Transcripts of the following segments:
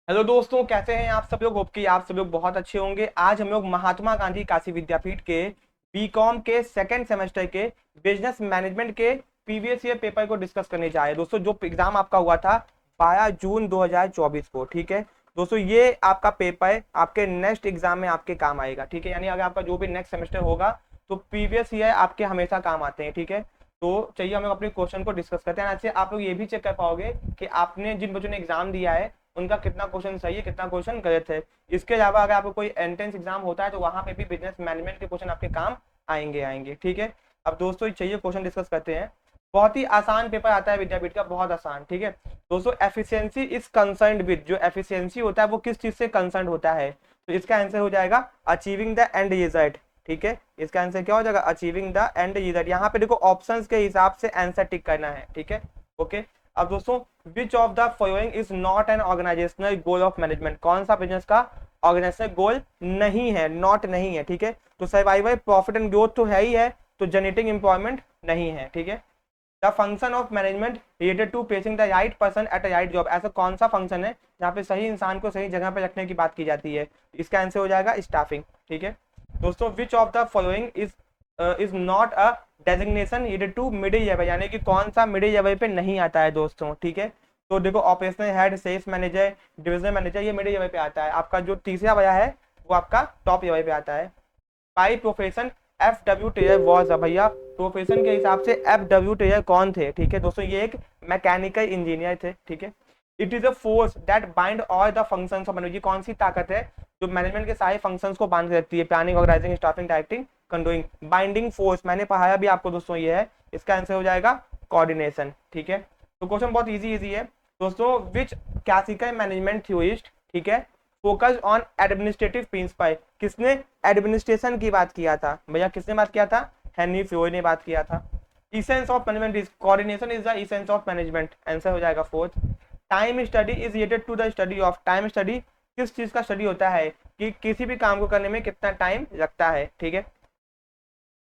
Hello दोस्तों, कैसे हैं आप सब लोग। होप कि आप सब लोग बहुत अच्छे होंगे। आज हम लोग महात्मा गांधी काशी विद्यापीठ के बीकॉम के सेकंड सेमेस्टर के बिजनेस मैनेजमेंट के प्रीवियस ईयर पेपर को डिस्कस करने जा रहे हैं। दोस्तों, जो एग्जाम आपका हुआ था 12 जून 2024 को, ठीक है दोस्तों, ये आपका पेपर आपके नेक्स्ट एग्जाम में आपके काम आएगा। ठीक है, यानी अगर आपका जो भी नेक्स्ट सेमेस्टर होगा तो प्रीवियस ईयर आपके हमेशा काम आते हैं। ठीक है, तो चाहिए हम लोग अपने क्वेश्चन को डिस्कस करते हैं। आज से आप लोग ये भी चेक कर पाओगे कि आपने जिन बच्चों ने एग्जाम दिया है उनका कितना क्वेश्चन सही है, कितना क्वेश्चन गलत है। इसके अलावा अगर आपको कोई एंट्रेंस एग्जाम होता है तो वहां पे भी बिजनेस मैनेजमेंट के क्वेश्चन आपके काम आएंगे। ठीक है, अब दोस्तों चाहिए क्वेश्चन डिस्कस करते हैं। बहुत ही आसान पेपर आता है विद्यापीठ का, बहुत आसान। ठीक है दोस्तों, एफिशिएंसी इज कंसर्न्ड विद, जो एफिशिएंसी होता है वो किस चीज से कंसर्न होता है, तो इसका आंसर हो जाएगा अचीविंग द एंड रिजल्ट। ठीक है, इसका आंसर क्या हो जाएगा, अचीविंग द एंड रिजल्ट। यहाँ पे देखो ऑप्शंस के हिसाब से आंसर टिक करना है। ठीक है, ओके। अब दोस्तों, which of the following is not an organisational goal of management, कौन सा बिजनेस का ऑर्गेनाइजेशनल गोल नहीं है, नॉट नहीं है। ठीक है, तो सर्वाइवल प्रॉफिट एंड ग्रोथ तो है ही है, तो जनरेटिंग एम्प्लॉयमेंट नहीं है। ठीक है, the function of management related to placing the right person at a right job, ऐसा कौन सा फंक्शन है जहाँ पे सही इंसान को सही जगह पे रखने की बात की जाती है, इसका आंसर हो जाएगा स्टाफिंग। ठीक है दोस्तों, which of the following is not a designation related to middle level, यानी कि कौन सा मिडिल लेवल पे नहीं आता है दोस्तों। ठीक है, तो देखो operational head, sales manager, divisional manager, ये मिडिल लेवल पे आता है। आपका जो तीसरा वाला है वो आपका टॉप लेवल पे आता है। By profession F W Taylor was, भैया प्रोफेशन के हिसाब से एफ डब्ल्यू टेलर कौन थे। ठीक है दोस्तों, ये एक मैकेनिकल इंजीनियर थे। ठीक है, it is a force that bind all the functions of management, कौन सी ताकत है जो मैनेजमेंट के सारे फंक्शंस को बांध के रखती है, planning, organising, staffing, directing, controlling. Binding force मैंने पढ़ाया भी आपको दोस्तों, ये है, इसका आंसर हो जाएगा कोऑर्डिनेशन। ठीक है, तो क्वेश्चन बहुत इजी है दोस्तों। विच क्लासिकल मैनेजमेंट थ्योरिस्ट, ठीक है, फोकस ऑन एडमिनिस्ट्रेटिव प्रिंसिपल, किसने एडमिनिस्ट्रेशन की बात किया था भैया, किसने बात किया था, हेनरी फ्योय ने बात किया था। Essence of management is coordination is the essence of management, answer हो जाएगा fourth. Time study is related to the study of, time study किस चीज का स्टडी होता है कि किसी भी काम को करने में कितना टाइम लगता है। ठीक है,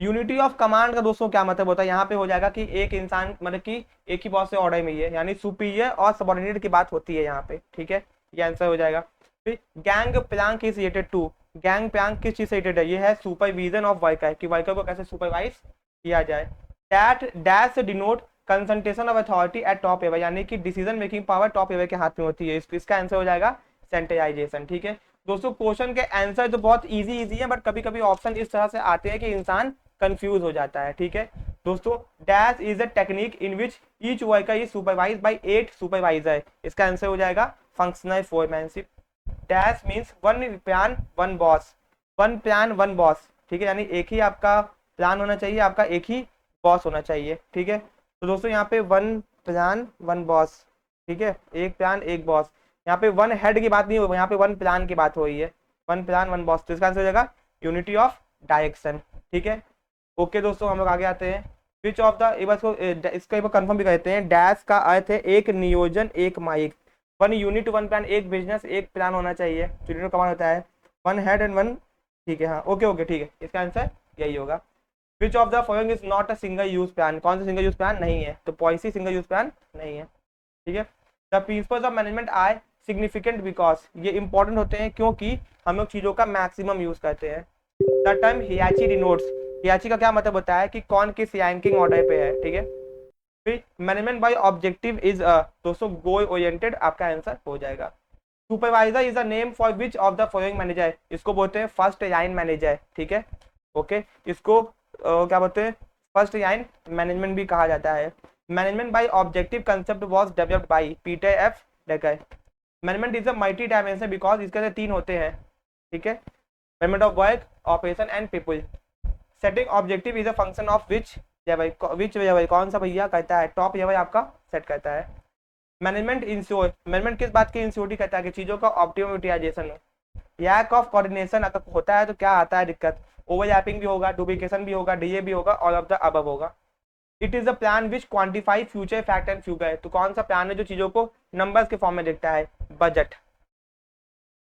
यूनिटी ऑफ कमांड का दोस्तों क्या मतलब होता है, यहाँ पे हो जाएगा कि एक इंसान मतलब कि एक ही बॉस से ऑर्डर में ही है, यानी सुपीरियर और सबऑर्डिनेट की बात होती है यहाँ पे। ठीक है, ये आंसर हो जाएगा। फिर gang plank is related to, gang plank किस चीज से रिलेटेड है, ये है सुपरविजन ऑफ वर्कर, कि वर्कर को कैसे सुपरवाइज किया जाए। That dash denote concentration of authority at top level, यानी कि decision making power top level के हाथ में होती है, इसका आंसर हो जाएगा सेंट्रलाइजेशन। ठीक है दोस्तों, क्वेश्चन के आंसर तो बहुत इजी है, बट कभी कभी ऑप्शन इस तरह से आते हैं कि इंसान कंफ्यूज हो जाता है। ठीक है दोस्तों, dash is a technique in which each worker is supervise by 8 supervisor, इसका आंसर हो जाएगा functional foremanship. Dash means one plan one boss, one plan one boss. ठीक है, यानी एक ही आपका प्लान होना चाहिए, आपका एक ही बॉस होना चाहिए। ठीक है, तो दोस्तों यहाँ पे वन प्लान वन बॉस, ठीक है, एक प्लान एक बॉस, यहाँ पे वन हेड की बात नहीं हो, यहाँ पे वन प्लान की बात हो रही है, वन प्लान वन बॉस, तो इसका आंसर हो जाएगा यूनिटी ऑफ डायरेक्शन। ठीक है, ओके दोस्तों, हम लोग आगे आते हैं। विच ऑफ द, एक बार इसको एक बार कंफर्म भी करते हैं। डैश का अर्थ है एक नियोजन एक माइक, वन यूनिट वन प्लान, एक बिजनेस एक प्लान होना चाहिए, यूनिट कमांड होता है वन हेड एंड वन। ठीक है, हाँ ओके ठीक है, इसका आंसर यही होगा। विच of the following is not a single use plan, कौन सा सिंगल यूज प्लान नहीं है, तो पॉलिसी सिंगल यूज प्लान नहीं है। ठीक है, the principles of management are significant because, ये इंपॉर्टेंट होते हैं क्योंकि हम लोग चीजों का मैक्सिमम यूज करते हैं। द टर्म हियाची डिनोट्स, हियाची का क्या मतलब होता है कि कौन किस रैंकिंग ऑर्डर पे है। ठीक है, फिर मैनेजमेंट बाय ऑब्जेक्टिव इज दोस्तों गोल ओरिएंटेड, आपका आंसर हो जाएगा। Supervisor is the name for which of the following manager, इसको बोलते हैं फर्स्ट लाइन मैनेजर। ठीक है, ओके, इसको क्या बोलते हैं, फर्स्ट लाइन मैनेजमेंट भी कहा जाता है। Management by objective concept was developed by Peter F decker. Management is a multi dimension because इसके अंदर तीन होते हैं। ठीक है, management of work, operation and people. Setting objective is a function of which level, which level कौन सा भैया करता है, टॉप लेवल आपका सेट करता है। मैनेजमेंट इंश्योर, मैनेजमेंट किस बात की इंश्योरिटी करता है कि चीजों का ऑप्टिमम यूटिलाइजेशन हो। लैक ऑफ कोऑर्डिनेशन अगर होता है तो क्या आता है दिक्कत, ओवरलैपिंग भी होगा, डुप्लीकेशन भी होगा, डीए भी होगा, ऑल ऑफ द अबव होगा। It is a plan which quantify future fact and future, तो कौन सा प्लान है जो चीजों को नंबर्स के फॉर्म में देखता है, बजट।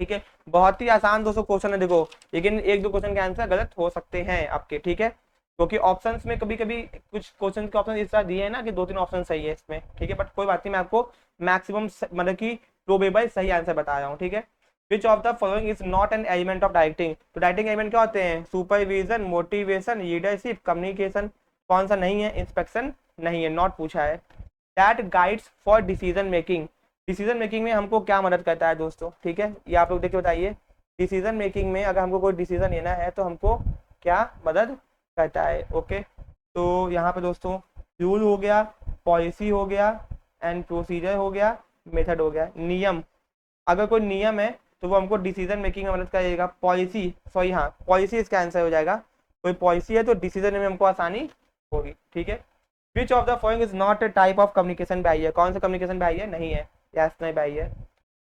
ठीक है, बहुत ही आसान दोस्तों क्वेश्चन है देखो, लेकिन एक दो क्वेश्चन के आंसर गलत हो सकते हैं आपके। ठीक है, क्योंकि ऑप्शंस में कभी कभी कुछ क्वेश्चन के ऑप्शन इस तरह दिए हैं ना कि दो तीन ऑप्शन सही है इसमें। ठीक है, बट कोई बात नहीं, मैं आपको मैक्सिमम मतलब कि प्रोबेबल सही आंसर बता रहा हूँ, ठीक है। Which of the following is not an element of directing, तो डायरेक्टिंग एलिमेंट क्या होते हैं, सुपरविजन, मोटिवेशन, लीडरशिप, कम्युनिकेशन। कौन सा नहीं है, इंस्पेक्शन नहीं है, नॉट पूछा है। That guides for decision making, decision making में हमको क्या मदद करता है दोस्तों, ठीक है, ये आप लोग देख के बताइए। डिसीजन मेकिंग में अगर हमको कोई डिसीजन लेना है तो हमको क्या मदद करता है, ओके। तो यहाँ पे दोस्तों रूल हो गया, पॉलिसी हो गया, एंड प्रोसीजर हो गया, मेथड हो गया। नियम, अगर कोई नियम है तो वो हमको डिसीजन मेकिंग में मदद करेगा। पॉलिसी, सॉरी हाँ, पॉलिसी इसका आंसर हो जाएगा। कोई पॉलिसी है तो डिसीजन में हमको आसानी होगी, ठीक है। Which of the following is not a type of communication by, कौन सा कम्युनिकेशन बाई है, नहीं है, यस नहीं बाई है।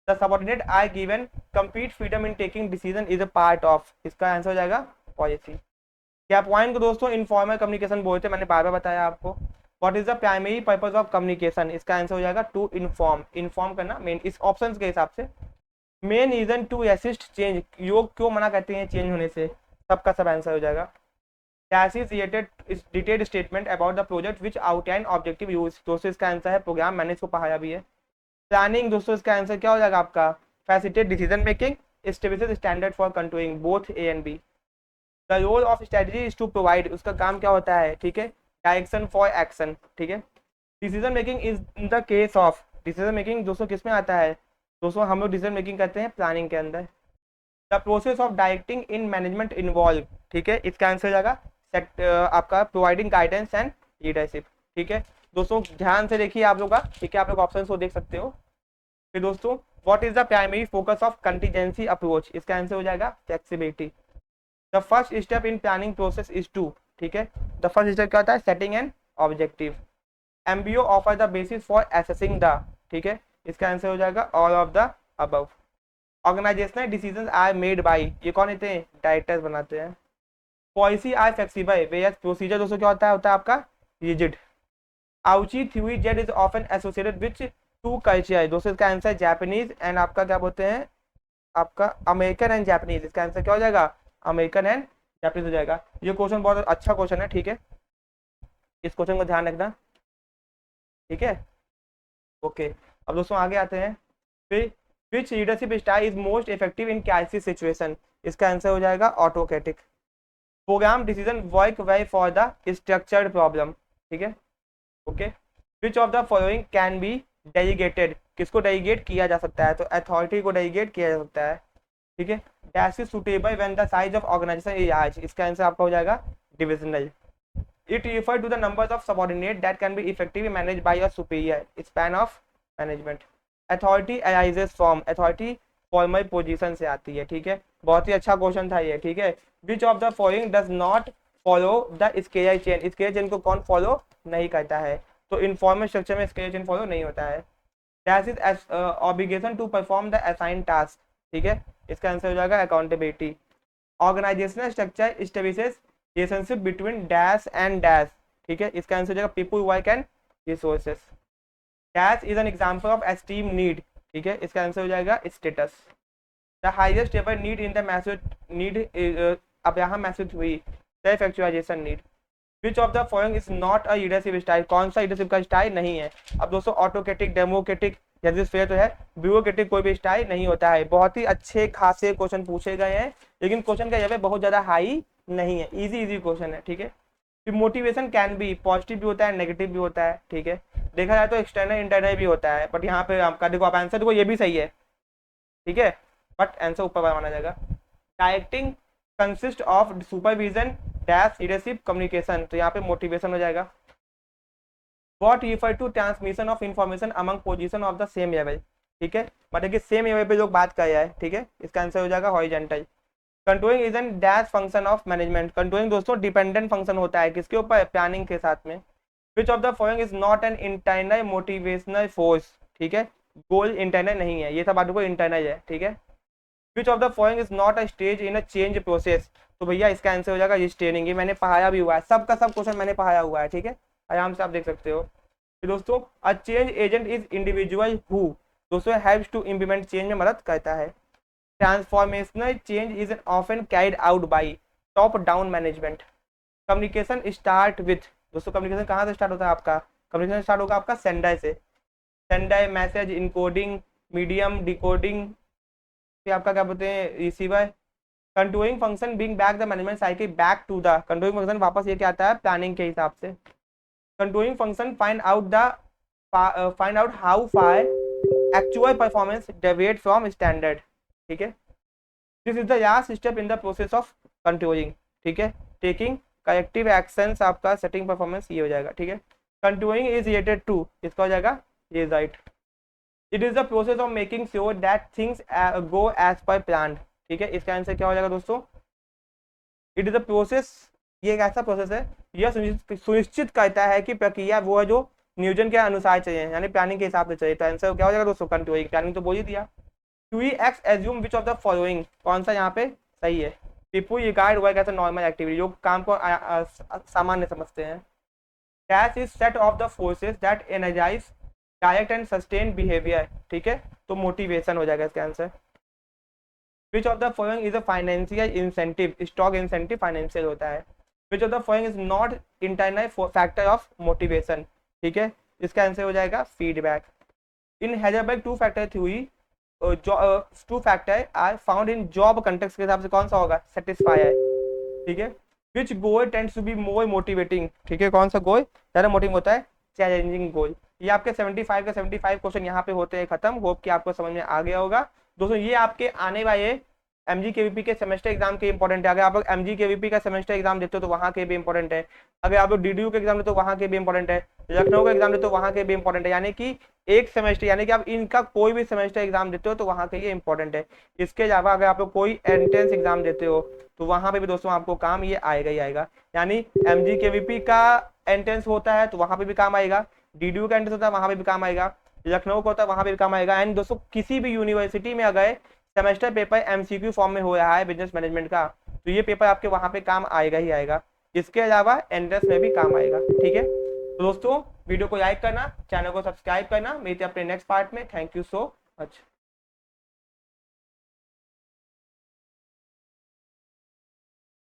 The subordinate are given complete freedom in taking decision is a part of, इसका आंसर हो जाएगा पॉलिसी। क्या पॉइंट को दोस्तों इनफॉर्मल कम्युनिकेशन बोलते हैं, मैंने बार बार बताया आपको। What is the primary purpose of communication, इसका आंसर हो जाएगा टू इन्फॉर्म, इन्फॉर्म करना मेन, इस ऑप्शन के हिसाब से। Main reason to assist change, योग क्यों मना करते हैं चेंज होने से, सबका सब आंसर हो जाएगा। Dash is detailed statement about the project which outline objective use, दोस्तों इसका आंसर है प्रोग्राम मैनेज को पढ़ाया भी है। प्लानिंग, दोस्तों इसका आंसर क्या हो जाएगा आपका, facilitate decision making, establishes standard for controlling both A and B. The role of strategy is to provide, उसका काम क्या होता है, ठीक है, डायरेक्शन फॉर एक्शन, ठीक है। Decision making is in the case of, decision making दोस्तों किस में आता है, दोस्तों हम लोग डिसीजन मेकिंग करते हैं प्लानिंग के अंदर। The process of directing in management involve, ठीक है, इसका आंसर हो जाएगा आपका प्रोवाइडिंग गाइडेंस एंड लीडरशिप, ठीक है। दोस्तों ध्यान से देखिए आप लोग का, ठीक है, आप लोग ऑप्शन को देख सकते हो। फिर दोस्तों what is the primary focus of contingency approach, इसका आंसर हो जाएगा flexibility. The first step in planning process is to, ठीक है, द फर्स्ट स्टेप क्या होता है, setting an objective. MBO offer the basis for assessing the, ठीक है, इसका आंसर हो जाएगा all of the above. Organisational decisions are made by, ये कौन होते हैं, डायरेक्टर्स बनाते हैं। Policy are flexible where procedure, दोस्तों क्या होता है आपका रिजिड। Ouchi theory Z is often associated which to culture, दोस्तों इसका आंसर जापानीज एंड आपका क्या बोलते हैं, आपका अमेरिकन एंड जापानीज, इसका आंसर क्या हो जाएगा, अमेरिकन एंड जापानीज हो जाएगा। ये क्वेश्चन बहुत अच्छा क्वेश्चन है, ठीक है, इस क्वेश्चन को ध्यान रखना, ठीक है, ओके। अब दोस्तों आगे आते हैं, फिर which leadership style is most effective in crisis situation, इसका आंसर हो जाएगा autocratic. Programme decision work well for the structured problem, ठीक है, okay. Which of the following can be delegated, किसको डेलीगेट किया जा सकता है, तो अथॉरिटी को डेलीगेट किया जा सकता है, ठीक है। Dash is suitable when the size of organisation is large, इसका आंसर आपका हो जाएगा divisional. It refer to the numbers of subordinate that can be effectively manage by a superior span of management. Authority arises from, authority formal position से आती है, ठीक है, बहुत ही अच्छा क्वेश्चन था ये, ठीक है। Which of the following does not follow the scalar chain, scalar chain को कौन फॉलो नहीं करता है, तो इनफॉर्मल स्ट्रक्चर में स्केलर चेन फॉलो नहीं होता है। Dash is obligation to perform the assign task, ठीक है, इसका आंसर हो जाएगा accountability. Organisational structure establishes relationship between dash and dash, ठीक है, इसका आंसर हो जाएगा people work and resources. Dash is an example of esteem need, ठीक है, इसका आंसर हो जाएगा status. The highest ever need in the message need, अब यहाँ मैसेज हुई self actualisation need. Which of the following is not a leadership style, कौन सा लीडरशिप का स्टाइल नहीं है। अब दोस्तों ऑटोक्रेटिक, डेमोक्रेटिक, जैसे फेयर तो है, ब्यूरोक्रेटिक कोई भी स्टाइल नहीं होता है। बहुत ही अच्छे खासे क्वेश्चन पूछे गए हैं, लेकिन क्वेश्चन का लेवल बहुत ज्यादा हाई नहीं है, इजी क्वेश्चन है, ठीक है। फिर मोटिवेशन कैन बी पॉजिटिव भी होता है, नेगेटिव भी होता है, ठीक है, देखा जाए तो एक्सटर्नल इंटरनल भी होता है, बट यहाँ पे आपका देखो, आप आंसर देखो, ये भी सही है, ठीक है, बट आंसर ऊपर वाला माना जाएगा। Directing consist of supervision dash leadership communication, तो यहाँ पे मोटिवेशन हो जाएगा। What refer to transmission of information among position of the same level, ठीक है, मतलब कि सेम लेवल पे लोग बात कर रहा है, ठीक है, इसका आंसर हो जाएगा horizontal. Controlling is an dash function of management, controlling दोस्तों डिपेंडेंट फंक्शन होता है किसके ऊपर, प्लानिंग के साथ में। विच of the following is not an internal motivational force, ठीक है, गोल इंटरनल नहीं है, ये सब बातों को इंटरनल है, ठीक है। Which of the following is not a stage in a change process, तो भैया इसका आंसर हो जाएगा रिस्ट्रेनिंग, ये मैंने पढ़ाया भी हुआ है, सबका सब क्वेश्चन मैंने पढ़ाया हुआ है, ठीक है, आराम से आप देख सकते हो। तो दोस्तों a change agent is individual who, दोस्तों हेल्प्स टू इम्प्लीमेंट चेंज में मदद करता है। Transformational change is often carried out by top down management. Communication start with, दोस्तों कम्युनिकेशन कहाँ से स्टार्ट होता है आपका, कम्युनिकेशन स्टार्ट होगा आपका सेंडर से, sender message encoding medium, decoding, फिर आपका क्या बोलते हैं receiver. Controlling function bring back the management cycle back to the controlling function वापस ये क्या आता है प्लानिंग के हिसाब से। Controlling function find out how far actual performance deviate from standard. ठीक है, this is the last step in the process of controlling. ठीक है, टेकिंग करेक्टिव एक्शंस आपका सेटिंग परफॉर्मेंस ये हो जाएगा। ठीक है, कंट्रोलिंग इज रिलेटेड टू इसका हो जाएगा ये right. It is the process of making sure that things go as per plan. ठीक है, इसका आंसर क्या हो जाएगा दोस्तों, इट इज द प्रोसेस, ये एक ऐसा प्रोसेस है यह सुनिश्चित करता है कि प्रक्रिया वो है जो नियोजन के अनुसार चाहिए, यानी प्लानिंग के हिसाब से चाहिए। तो आंसर क्या हो जाएगा दोस्तों, कंट्रोलिंग। प्लानिंग तो बोल ही दिया। To X assume which of the following, कौन सा यहाँ पे सही है। People regard work as a normal activity, जो काम को सामान्य समझते हैं। Dash is set of the forces that energise direct and sustain behaviour. ठीक है, तो मोटिवेशन हो जाएगा इसका answer. Which of the following is a financial incentive, stock incentive financial होता है। Which of the following is not internal factor of motivation. ठीक है, इसका आंसर हो जाएगा feedback. In Herzberg two factor theory, two factor are found in job context के हिसाब से कौन सा होगा, सेटिस्फायर। ठीक है, which goal tends to be more motivating. ठीक है, कौन सा गोल ज़्यादा मोटिवेटिंग होता है, चैलेंजिंग गोल। ये आपके 75 का 75 क्वेश्चन यहाँ पे होते हैं खत्म। होप कि आपको समझ में आ गया होगा दोस्तों। ये आपके आने वाले MGKVP के सेमेस्टर एग्जाम के इंपॉर्टेंट है। अगर आप लोग MGKVP का सेमेस्टर एग्जाम देते हो तो वहाँ के भी इंपॉर्टेंट है। अगर आप लोग DDU के एग्जाम देते हो वहाँ के भी इंपॉर्टेंट है। लखनऊ का एग्जाम देते हो वहाँ के भी इंपॉर्टेंट है। यानी कि एक सेमेस्टर, यानी कि आप इनका कोई भी सेमेस्टर एग्जाम देते हो तो वहाँ के लिए इंपॉर्टेंट है। इसके अलावा अगर आप लोग कोई एंट्रेंस एग्जाम देते हो तो वहाँ पे भी दोस्तों आपको काम ये आएगा ही आएगा। यानी MGKVP का एंट्रेंस होता है तो वहाँ पे भी काम आएगा, DDU का एंट्रेंस होता है वहाँ पे भी काम आएगा, लखनऊ का होता है वहाँ पे भी काम आएगा। एंड दोस्तों किसी भी यूनिवर्सिटी में अगर सेमेस्टर पेपर MCQ फॉर्म में हो रहा है बिजनेस मैनेजमेंट का, तो ये पेपर आपके वहां पे काम आएगा ही आएगा। इसके अलावा एंट्रेंस में भी काम आएगा। ठीक है, तो दोस्तों वीडियो को लाइक करना, चैनल को सब्सक्राइब करना। मिलते हैं अपने नेक्स्ट पार्ट में। Thank you so much.